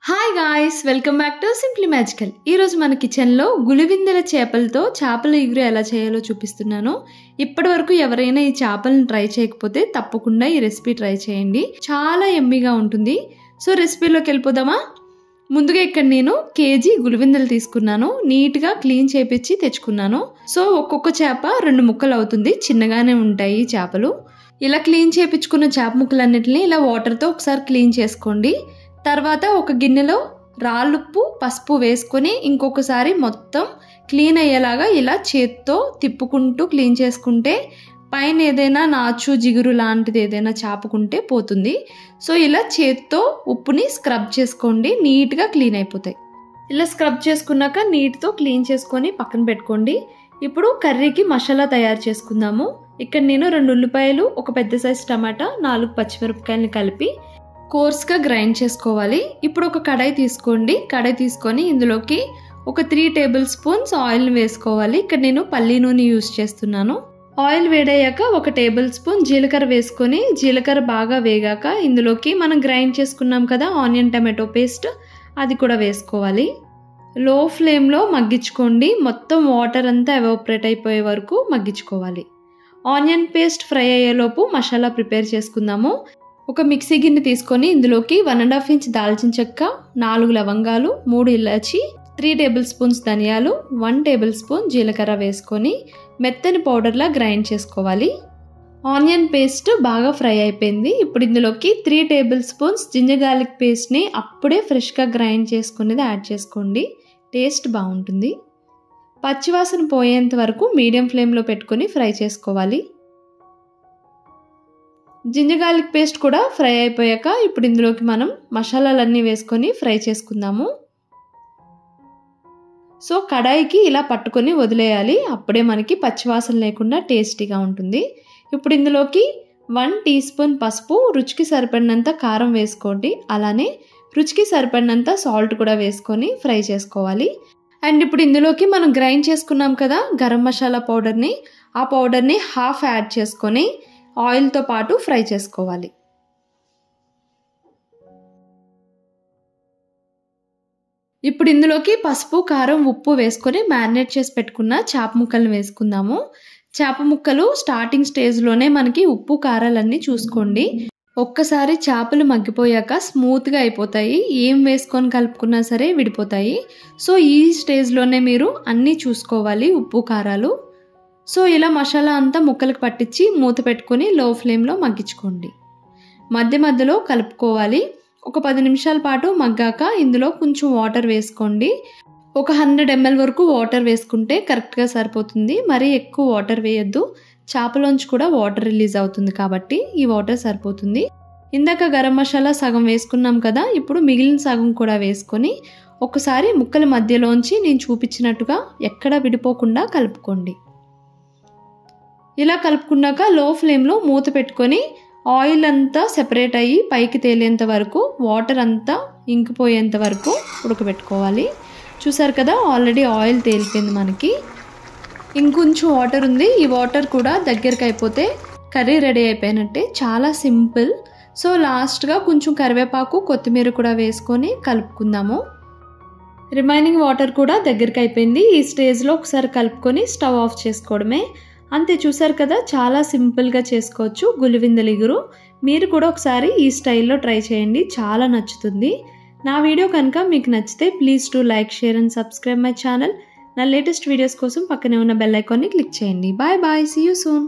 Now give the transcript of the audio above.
Hi guys, welcome back to simply magical. ఈరోజు మన కిచెన్లో గులివిందెల చేపలతో చేపల ఇగురు ఎలా చేయాలో చూపిస్తున్నాను. ఇప్పటి వరకు ఎవరైనా ఈ చేపలను ట్రై చేయకపోతే తప్పకుండా ఈ రెసిపీ ట్రై చేయండి. చాలా యమ్మీగా ఉంటుంది. సో రెసిపీలోకి వెళ్ళిపోదామా? ముందుగా ఇక్కడ నేను కేజీ గులివిందెలు తీసుకున్నాను. నీట్గా క్లీన్ చేపించి తెచ్చుకున్నాను. సో ఒక్కొక్క చేప 2 ముక్కలు అవుతుంది. చిన్నగానే ఉంటాయి ఈ చేపలు. ఇలా క్లీన్ చేపించుకున్న చేప ముక్కలన్నిటిని ఇలా వాటర్తో ఒకసారి క్లీన్ చేసుకోండి. తర్వాత ఒక గిన్నెలో రాళ్ళుప్పు పసుపు వేసుకొని ఇంకొకసారి మొత్తం క్లీన్ అయ్యేలాగా ఇలా చేత్తో తిప్పుకుంటూ క్లీన్ చేసుకుంటే పైన ఏదైనా నాచు జిగురు లాంటిది ఏదైనా చాపుకుంటే పోతుంది. సో ఇలా చేత్తో ఉప్పుని స్క్రబ్ చేసుకోండి, నీట్గా క్లీన్ అయిపోతాయి. ఇలా స్క్రబ్ చేసుకున్నాక నీట్తో క్లీన్ చేసుకొని పక్కన పెట్టుకోండి. ఇప్పుడు కర్రీకి మసాలా తయారు చేసుకుందాము. ఇక్కడ నేను 2 ఉల్లిపాయలు, ఒక పెద్ద సైజు టమాటా, 4 పచ్చిమిరపకాయలని కలిపి కోర్స్గా గ్రైండ్ చేసుకోవాలి. ఇప్పుడు ఒక కడాయి తీసుకోండి. కడాయి తీసుకొని ఇందులోకి ఒక 3 టేబుల్ స్పూన్స్ ఆయిల్ వేసుకోవాలి. ఇక్కడ నేను పల్లి నూనె యూజ్ చేస్తున్నాను. ఆయిల్ వేడయ్యాక 1 టేబుల్ స్పూన్ జీలకర్ర వేసుకొని జీలకర్ర బాగా వేగాక ఇందులోకి మనం గ్రైండ్ చేసుకున్నాం కదా ఆనియన్ టమాటో పేస్ట్, అది కూడా వేసుకోవాలి. లో ఫ్లేమ్లో మగ్గించుకోండి. మొత్తం వాటర్ అంతా ఎవాపరేట్ అయిపోయే వరకు మగ్గించుకోవాలి. ఆనియన్ పేస్ట్ ఫ్రై అయ్యేలోపు మసాలా ప్రిపేర్ చేసుకుందాము. ఒక మిక్సీ గిన్నె తీసుకొని ఇందులోకి 1.5 ఇంచ్ దాల్చిన చెక్క, 4 లవంగాలు, 3 ఇలాచి, 3 టేబుల్ స్పూన్స్ ధనియాలు, 1 టేబుల్ స్పూన్ జీలకర్ర వేసుకొని మెత్తని పౌడర్లా గ్రైండ్ చేసుకోవాలి. ఆనియన్ పేస్ట్ బాగా ఫ్రై అయిపోయింది. ఇప్పుడు ఇందులోకి 3 టేబుల్ స్పూన్స్ జింజర్ గార్లిక్ పేస్ట్ని అప్పుడే ఫ్రెష్గా గ్రైండ్ చేసుకునేది యాడ్ చేసుకోండి. టేస్ట్ బాగుంటుంది. పచ్చివాసన పోయేంత వరకు మీడియం ఫ్లేమ్లో పెట్టుకొని ఫ్రై చేసుకోవాలి. జింజర్ గార్లిక్ పేస్ట్ కూడా ఫ్రై అయిపోయాక ఇప్పుడు ఇందులోకి మనం మసాలాలన్నీ వేసుకొని ఫ్రై చేసుకుందాము. సో కడాయికి ఇలా పట్టుకొని వదిలేయాలి. అప్పుడే మనకి పచ్చివాసన లేకుండా టేస్టీగా ఉంటుంది. ఇప్పుడు ఇందులోకి 1 టీ స్పూన్ పసుపు, రుచికి సరిపడినంత కారం వేసుకోండి. అలానే రుచికి సరిపడినంత సాల్ట్ కూడా వేసుకొని ఫ్రై చేసుకోవాలి. అండ్ ఇప్పుడు ఇందులోకి మనం గ్రైండ్ చేసుకున్నాం కదా గరం మసాలా పౌడర్ని, ఆ పౌడర్ని హాఫ్ యాడ్ చేసుకొని ఆయిల్తో పాటు ఫ్రై చేసుకోవాలి. ఇప్పుడు ఇందులోకి పసుపు, కారం, ఉప్పు వేసుకొని మ్యారినేట్ చేసి పెట్టుకున్న చేప ముక్కలను వేసుకుందాము. చేప ముక్కలు స్టార్టింగ్ స్టేజ్లోనే మనకి ఉప్పు కారాలన్నీ చూసుకోండి. ఒక్కసారి చేపలు మగ్గిపోయాక స్మూత్గా అయిపోతాయి. ఏం వేసుకొని కలుపుకున్నా సరే విడిపోతాయి. సో ఈ స్టేజ్లోనే మీరు అన్నీ చూసుకోవాలి ఉప్పు కారాలు. సో ఇలా మసాలా అంతా ముక్కలకు పట్టించి మూత పెట్టుకొని లో ఫ్లేమ్లో మగ్గించుకోండి. మధ్య మధ్యలో కలుపుకోవాలి. ఒక 10 నిమిషాల పాటు మగ్గాక ఇందులో కొంచెం వాటర్ వేసుకోండి. ఒక 100 ml వరకు వాటర్ వేసుకుంటే కరెక్ట్గా సరిపోతుంది. మరీ ఎక్కువ వాటర్ వేయొద్దు. చేపలోంచి కూడా వాటర్ రిలీజ్ అవుతుంది కాబట్టి ఈ వాటర్ సరిపోతుంది. ఇందాక గరం మసాలా సగం వేసుకున్నాం కదా, ఇప్పుడు మిగిలిన సగం కూడా వేసుకొని ఒకసారి ముక్కల మధ్యలోంచి నేను చూపించినట్టుగా ఎక్కడ విడిపోకుండా కలుపుకోండి. ఇలా కలుపుకున్నాక లో ఫ్లేమ్లో మూత పెట్టుకొని ఆయిల్ అంతా సెపరేట్ అయ్యి పైకి తేలేంత వరకు, వాటర్ అంతా ఇంకిపోయేంత వరకు ఉడకబెట్టుకోవాలి. చూసారు కదా ఆల్రెడీ ఆయిల్ తేలిపోయింది మనకి. ఇంకొంచెం వాటర్ ఉంది. ఈ వాటర్ కూడా దగ్గరికి అయిపోతే కర్రీ రెడీ అయిపోయినట్టే. చాలా సింపుల్. సో లాస్ట్గా కొంచెం కరివేపాకు, కొత్తిమీర కూడా వేసుకొని కలుపుకుందాము. రిమైనింగ్ వాటర్ కూడా దగ్గరికి అయిపోయింది. ఈ స్టేజ్లో ఒకసారి కలుపుకొని స్టవ్ ఆఫ్ చేసుకోవడమే. అంతే. చూసారు కదా చాలా సింపుల్గా చేసుకోవచ్చు గులివిందెల ఇగురు. మీరు కూడా ఒకసారి ఈ స్టైల్లో ట్రై చేయండి, చాలా నచ్చుతుంది. నా వీడియో కనుక మీకు నచ్చితే please to like, share and subscribe my channel. నా లేటెస్ట్ వీడియోస్ కోసం పక్కనే ఉన్న బెల్ ఐకాన్ని క్లిక్ చేయండి. Bye bye, see you soon.